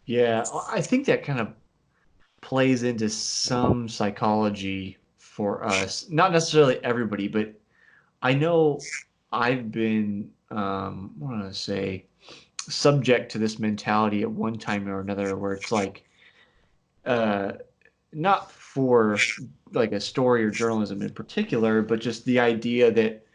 Yeah, I think that kind of plays into some psychology for us. Not necessarily everybody, but I know I've been, what do I say, subject to this mentality at one time or another, where it's like, uh, not for like a story or journalism in particular, but just the idea that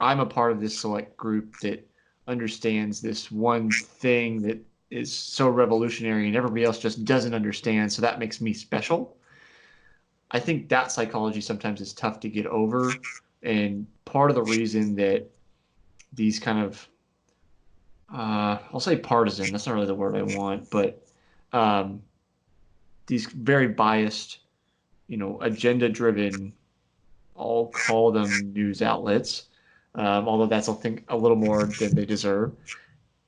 I'm a part of this select group that understands this one thing that is so revolutionary and everybody else just doesn't understand. So that makes me special. I think that psychology sometimes is tough to get over. And part of the reason that these kind of, I'll say partisan, that's not really the word I want, but um, these very biased, agenda driven, I'll call them news outlets, although that's, I think, a little more than they deserve.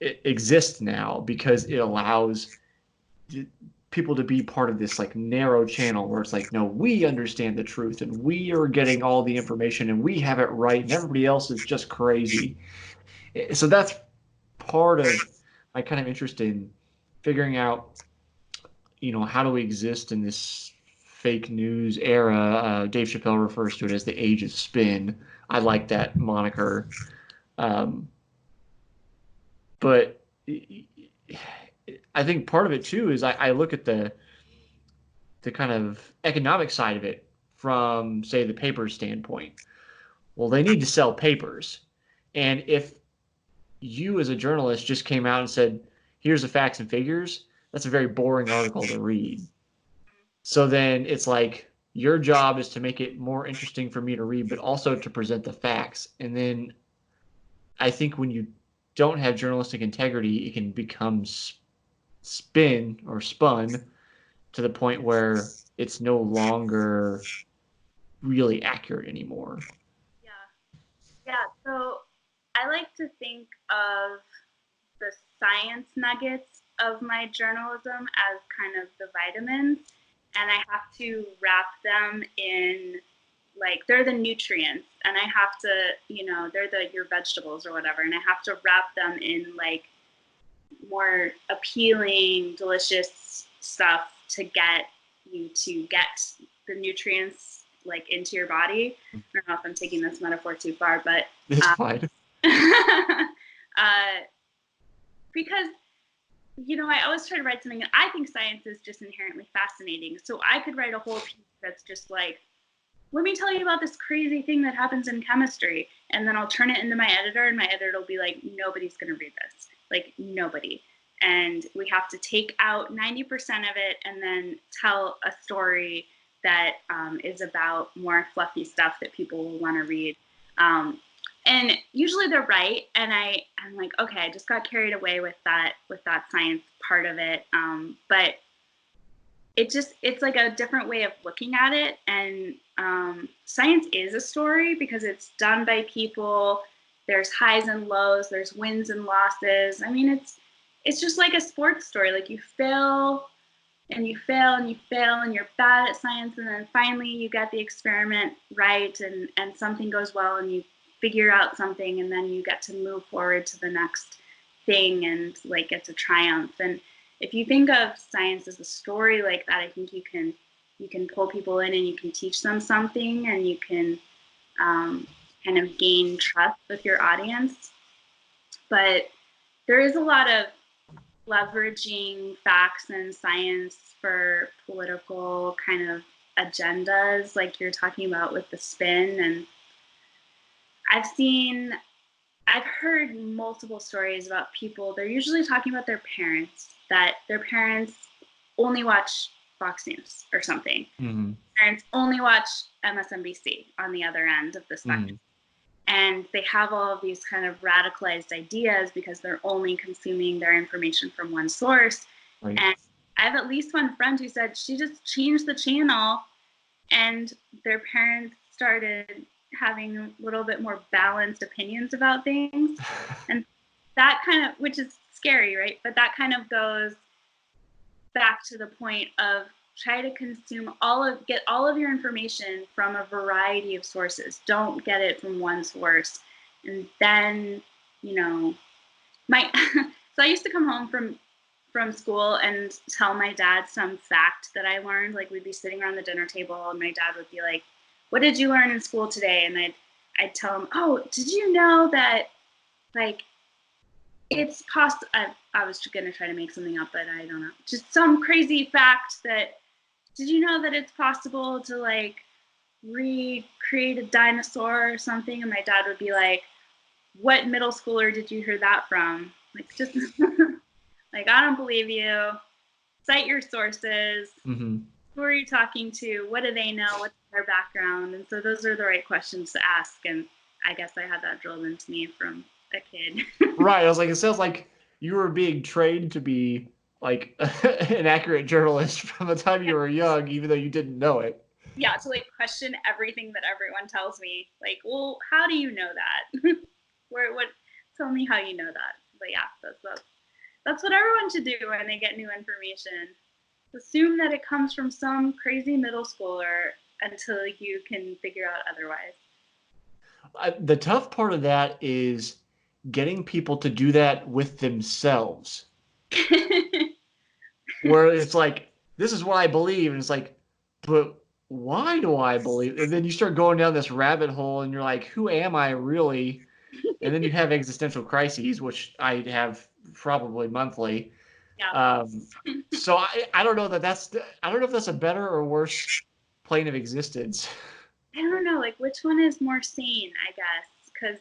It exists now because it allows people to be part of this like narrow channel where it's like, no, we understand the truth and we are getting all the information and we have it right and everybody else is just crazy. So that's part of my kind of interest in figuring out, how do we exist in this fake news era? Dave Chappelle refers to it as the age of spin. I like that moniker. Um, but I think part of it too is I look at the kind of economic side of it from, say, the paper standpoint. Well, they need to sell papers. And if you as a journalist just came out and said, here's the facts and figures, that's a very boring article to read. So then it's like your job is to make it more interesting for me to read, but also to present the facts. And then I think when you don't have journalistic integrity, it can become spin or spun to the point where it's no longer really accurate anymore. Yeah. Yeah. So I like to think of the science nuggets of my journalism as kind of the vitamins, and I have to wrap them in, like, they're the nutrients, and I have to, they're your vegetables or whatever, and I have to wrap them in like more appealing, delicious stuff to get you to get the nutrients like into your body. I don't know if I'm taking this metaphor too far, but It's fine. uh, because I always try to write something, and I think science is just inherently fascinating. So I could write a whole piece that's just like, let me tell you about this crazy thing that happens in chemistry. And then I'll turn it into my editor, and my editor will be like, nobody's going to read this. Like, nobody. And we have to take out 90% of it and then tell a story that is about more fluffy stuff that people will want to read. And usually they're right. And I'm like, okay, I just got carried away with that science part of it. But it's like a different way of looking at it. And science is a story because it's done by people. There's highs and lows, there's wins and losses. I mean, it's just like a sports story. Like, you fail and you fail and you fail and you're bad at science, and then finally you get the experiment right, and something goes well and you figure out something, and then you get to move forward to the next thing, and like it's a triumph. And if you think of science as a story like that, I think you can pull people in and you can teach them something, and you can kind of gain trust with your audience. But there is a lot of leveraging facts and science for political kind of agendas, like you're talking about with the spin. And I've heard multiple stories about people. They're usually talking about their parents, that their parents only watch Fox News or something. Mm-hmm. Parents only watch MSNBC on the other end of the spectrum. Mm-hmm. And they have all of these kind of radicalized ideas because they're only consuming their information from one source. Right. And I have at least one friend who said she just changed the channel, and their parents started having a little bit more balanced opinions about things. And that kind of, which is scary, right? But that kind of goes back to the point of try to get all of your information from a variety of sources. Don't get it from one source. And then, my so I used to come home from school and tell my dad some fact that I learned. Like, we'd be sitting around the dinner table and my dad would be like, "What did you learn in school today?" And I'd tell him, "Oh, did you know that, like, it's possible." I was going to try to make something up, but I don't know. Just some crazy fact that, did you know that it's possible to, like, recreate a dinosaur or something? And my dad would be like, "What middle schooler did you hear that from?" Like, just like, "I don't believe you. Cite your sources. Mm-hmm. Who are you talking to? What do they know? What's their background?" And so those are the right questions to ask. And I guess I had that drilled into me from a kid. Right. I was like, it sounds like you were being trained to be like an accurate journalist from the time you were young, even though you didn't know it. Yeah, to like question everything that everyone tells me. Like, well, how do you know that? What? Tell me how you know that. But yeah, that's what everyone should do when they get new information. Assume that it comes from some crazy middle schooler until you can figure out otherwise. The tough part of that is getting people to do that with themselves, where it's like, this is what I believe. And it's like, but why do I believe? And then you start going down this rabbit hole and you're like, who am I really? And then you have existential crises, which I have probably monthly. Yeah. So I don't know I don't know if that's a better or worse plane of existence. I don't know, like, which one is more sane, I guess, because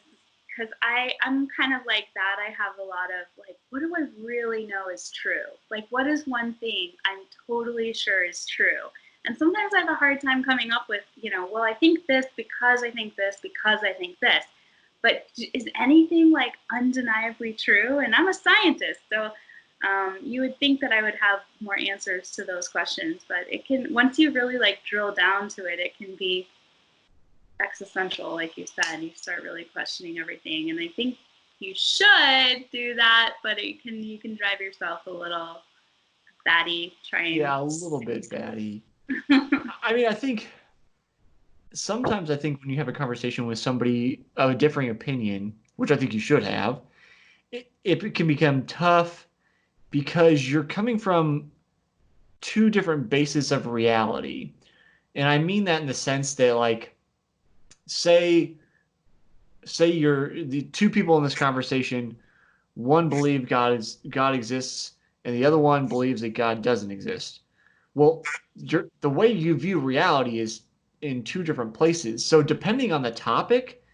I'm kind of like that. I have a lot of like, what do I really know is true? Like, what is one thing I'm totally sure is true? And sometimes I have a hard time coming up with, well, I think this because I think this because I think this. But is anything like undeniably true? And I'm a scientist, so you would think that I would have more answers to those questions. But it can, once you really like drill down to it, it can be existential, like you said. You start really questioning everything, and I think you should do that, but you can drive yourself a little batty trying. Yeah, a little bit batty. I mean, I think sometimes when you have a conversation with somebody of a differing opinion, which I think you should have, it can become tough because you're coming from two different bases of reality. And I mean that in the sense that, like, say you're the two people in this conversation, one believes God exists and the other one believes that God doesn't exist. Well, the way you view reality is in two different places. So depending on the topic,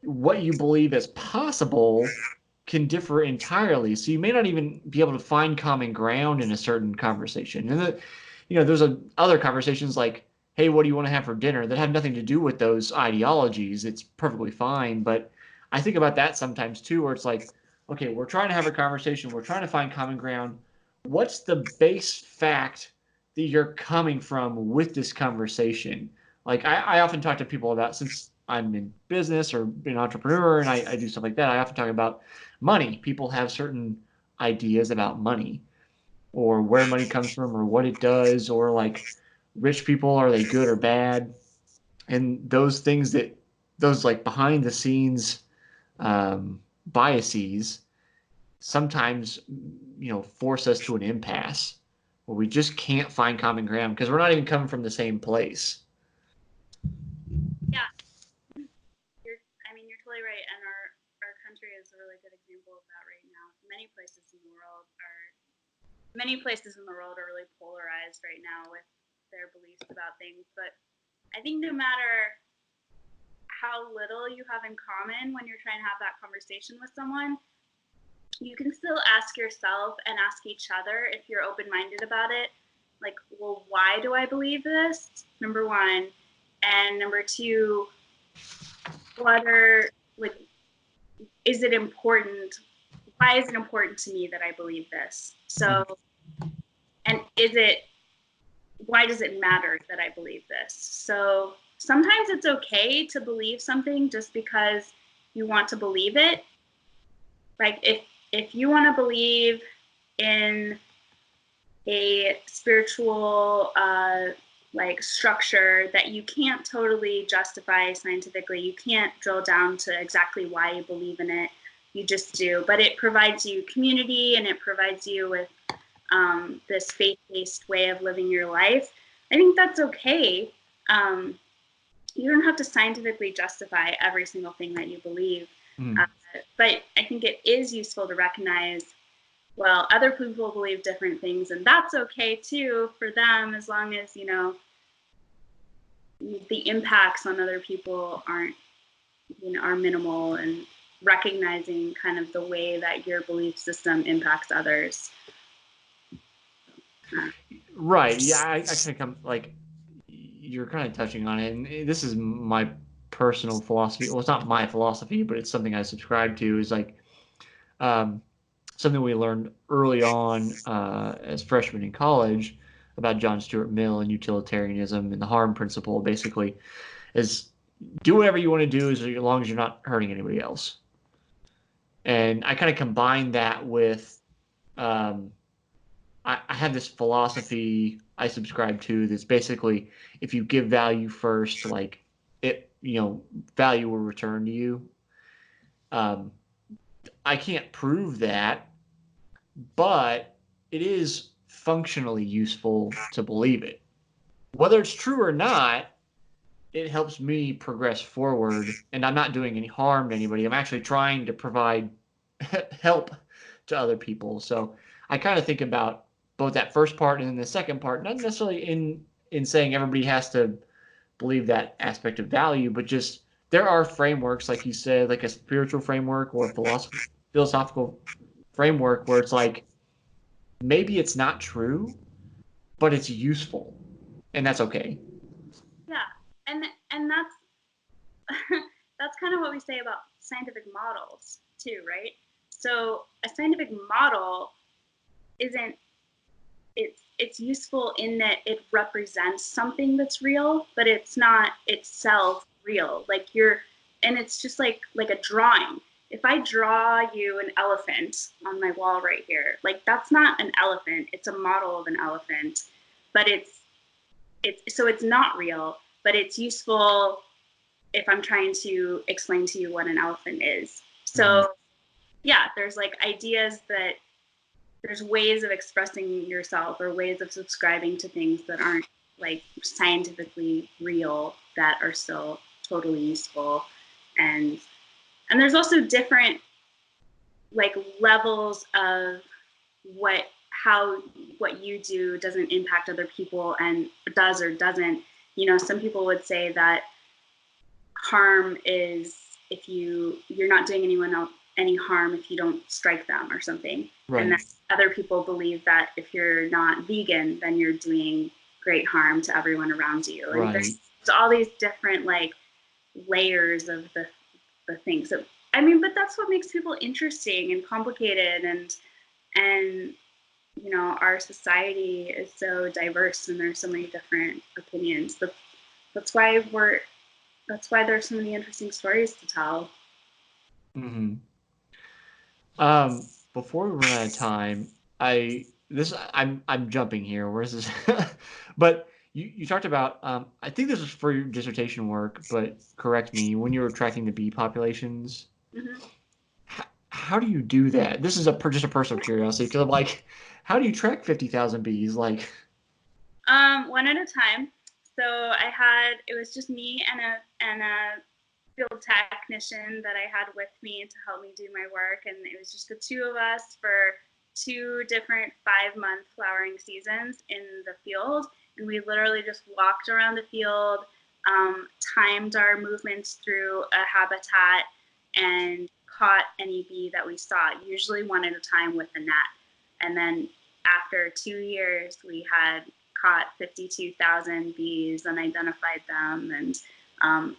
what you believe is possible can differ entirely. So you may not even be able to find common ground in a certain conversation. And there's other conversations like, hey, what do you want to have for dinner, that have nothing to do with those ideologies. It's perfectly fine. But I think about that sometimes too, where it's like, okay, we're trying to have a conversation, we're trying to find common ground. What's the base fact that you're coming from with this conversation? Like, I often talk to people about, since I'm in business or an entrepreneur and I do stuff like that, I often talk about money. People have certain ideas about money, or where money comes from, or what it does, or like, rich people, are they good or bad? And those like behind the scenes biases sometimes force us to an impasse where we just can't find common ground because we're not even coming from the same place. Yeah, you're totally right, and our country is a really good example of that right now. Many places in the world are really polarized right now with their beliefs about things. But I think no matter how little you have in common when you're trying to have that conversation with someone, you can still ask yourself and ask each other, if you're open-minded about it, like, well, why do I believe this? Number one. And number two, is it important? Why is it important to me that I believe this? So, and why does it matter that I believe this? So sometimes it's okay to believe something just because you want to believe it. Like, if you want to believe in a spiritual like structure that you can't totally justify scientifically, you can't drill down to exactly why you believe in it, you just do. But it provides you community, and it provides you with this faith-based way of living your life, I think that's okay. You don't have to scientifically justify every single thing that you believe. Mm. But I think it is useful to recognize, well, other people believe different things, and that's okay too for them, as long as, you know, the impacts on other people aren't, you know, are minimal, and recognizing kind of the way that your belief system impacts others. Right. Yeah, I kind of come like you're kind of touching on it, and this is my personal philosophy. Well, it's not my philosophy, but it's something I subscribe to. Is like um, something we learned early on as freshmen in college about John Stuart Mill and utilitarianism and the harm principle. Basically, is do whatever you want to do as long as you're not hurting anybody else. And I kind of combine that with um, I have this philosophy I subscribe to that's basically if you give value first, like it, you know, value will return to you. Um, I can't prove that, but it is functionally useful to believe it. Whether it's true or not, it helps me progress forward, and I'm not doing any harm to anybody. I'm actually trying to provide help to other people. So I kind of think about both that first part and then the second part, not necessarily in saying everybody has to believe that aspect of value, but just there are frameworks, like you said, like a spiritual framework or a philosophical framework where it's like maybe it's not true, but it's useful, and that's okay. Yeah, and that's that's kind of what we say about scientific models too, right? So a scientific model isn't, it's useful in that it represents something that's real, but it's not itself real. Like you're, and it's just like a drawing. If I draw you an elephant on my wall right here, like that's not an elephant. It's a model of an elephant, but it's so it's not real, but it's useful if I'm trying to explain to you what an elephant is. Mm-hmm. So yeah, there's like ideas that there's ways of expressing yourself or ways of subscribing to things that aren't like scientifically real that are still totally useful. and and there's also different like levels of what how what you do doesn't impact other people and does or doesn't. You know, some people would say that harm is if you're not doing anyone else any harm if you don't strike them or something. And then Right. other people believe that if you're not vegan, then you're doing great harm to everyone around you. And Right. there's all these different like layers of the things. So I mean, but that's what makes people interesting and complicated, and you know, our society is so diverse and there's so many different opinions. But that's why we're that's why there's so many interesting stories to tell. Mm-hmm. Before we run out of time, I'm jumping here. Where's this? But you talked about I think this was for your dissertation work, but correct me when you were tracking the bee populations. Mm-hmm. How do you do that? This is just a personal curiosity because I'm like, how do you track 50,000 bees? Like, One at a time. So I had it was just me and a field technician that I had with me to help me do my work, and it was just the two of us for 2 different 5-month flowering seasons in the field, and we literally just walked around the field, timed our movements through a habitat, and caught any bee that we saw, usually one at a time with a net. And then after 2 years, we had caught 52,000 bees and identified them,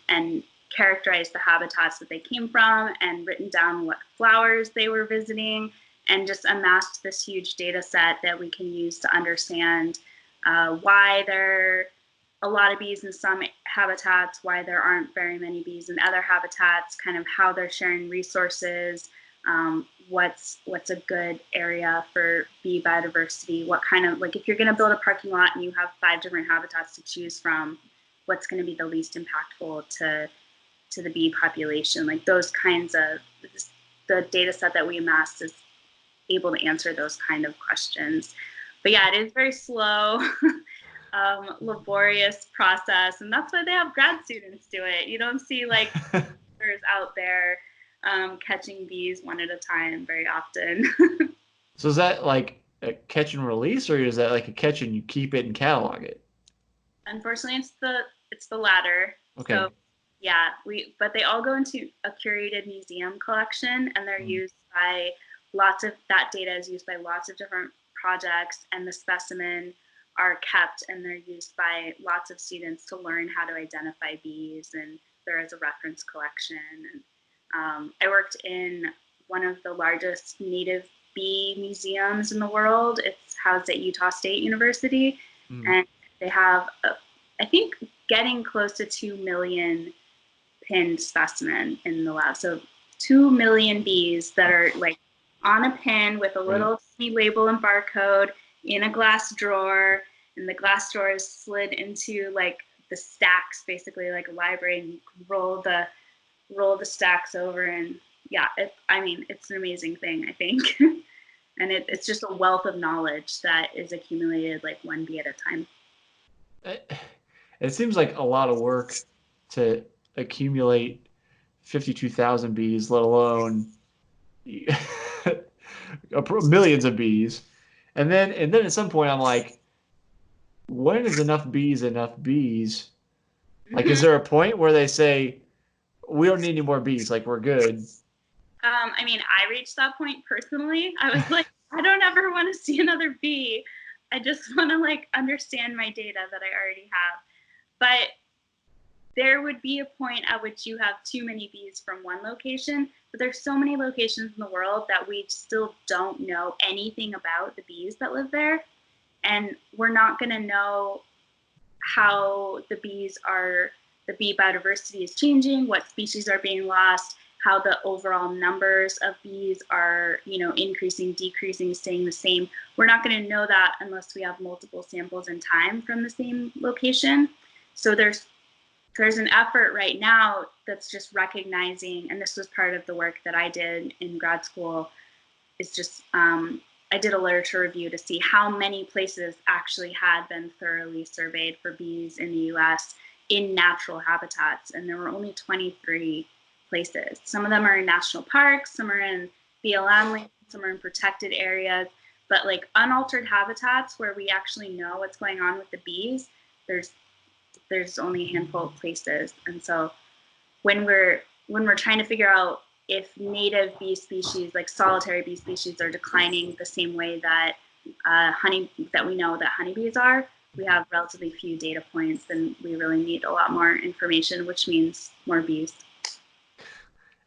and characterized the habitats that they came from and written down what flowers they were visiting, and just amassed this huge data set that we can use to understand why there are a lot of bees in some habitats, why there aren't very many bees in other habitats, kind of how they're sharing resources, what's a good area for bee biodiversity, what kind of, like if you're going to build a parking lot and you have 5 different habitats to choose from, what's going to be the least impactful to the bee population. Like those kinds of, the data set that we amassed is able to answer those kind of questions. But yeah, it is very slow, laborious process, and that's why they have grad students do it. You don't see like out there catching bees one at a time very often. So is that like a catch and release, or is that like a catch and you keep it and catalog it? Unfortunately, it's the latter. Okay. So yeah, but they all go into a curated museum collection, and they're Mm. used by lots of that data is used by lots of different projects, and the specimen are kept and they're used by lots of students to learn how to identify bees, and there is a reference collection. And I worked in one of the largest native bee museums in the world. It's housed at Utah State University, Mm. and they have, I think, getting close to 2 million pinned specimen in the lab. So 2 million bees that are like on a pin with a Right. little label and barcode in a glass drawer, and the glass drawer is slid into like the stacks, basically like a library, and you roll the stacks over. And yeah, it's an amazing thing, I think. And it's just a wealth of knowledge that is accumulated like one bee at a time. It seems like a lot of work to accumulate 52,000 bees, let alone millions of bees. And then at some point I'm like, when is enough bees enough bees? Like, is Mm-hmm. there a point where they say we don't need any more bees, like we're good? I reached that point personally. I was like, I don't ever want to see another bee. I just want to like understand my data that I already have. But there would be a point at which you have too many bees from one location, but there's so many locations in the world that we still don't know anything about the bees that live there. And we're not going to know how the bee biodiversity is changing, what species are being lost, how the overall numbers of bees are, increasing, decreasing, staying the same. We're not going to know that unless we have multiple samples in time from the same location. So there's an effort right now that's just recognizing, and this was part of the work that I did in grad school, is just I did a literature review to see how many places actually had been thoroughly surveyed for bees in the US in natural habitats, and there were only 23 places. Some of them are in national parks, some are in BLM lands, some are in protected areas, but like unaltered habitats where we actually know what's going on with the bees, there's only a handful of places. And so when we're trying to figure out if native bee species, like solitary bee species, are declining the same way that we know that honeybees are, we have relatively few data points, and we really need a lot more information, which means more bees.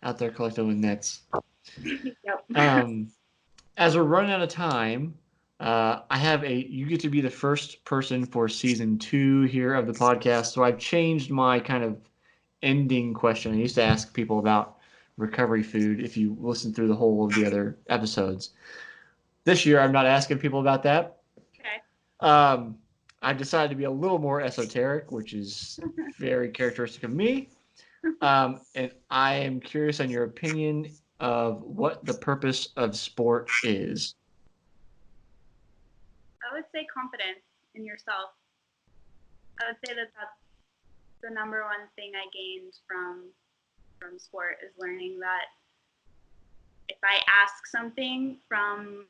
Out there collecting with nets. Yep. Um, as we're running out of time, you get to be the first person for season 2 here of the podcast. So I've changed my kind of ending question. I used to ask people about recovery food if you listen through the whole of the other episodes. This year, I'm not asking people about that. Okay. Um, I decided to be a little more esoteric, which is very characteristic of me. And I am curious on your opinion of what the purpose of sport is. I would say confidence in yourself. I would say that that's the number one thing I gained from sport, is learning that if I ask something from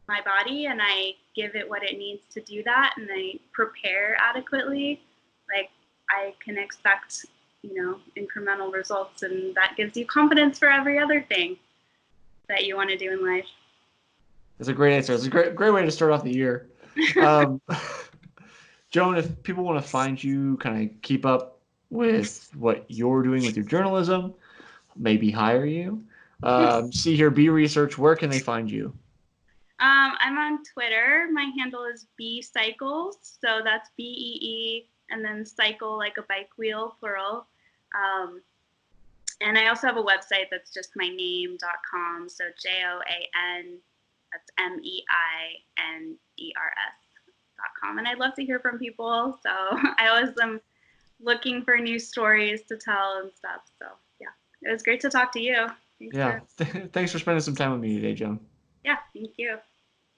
my body and I give it what it needs to do that, and I prepare adequately, like I can expect, incremental results, and that gives you confidence for every other thing that you want to do in life. That's a great answer. It's a great way to start off the year. Um, Joan, if people want to find you, kind of keep up with what you're doing with your journalism, maybe hire you, see here, be research, where can they find you? I'm on Twitter. My handle is bcycles, so that's BEE and then cycle like a bike wheel, plural. And I also have a website that's just my name.com, so JOAN, that's MEINERS.com. And I'd love to hear from people, so I always am looking for new stories to tell and stuff. So yeah, it was great to talk to you. Thanks Yeah. for Thanks for spending some time with me today, Joan. Yeah, thank you.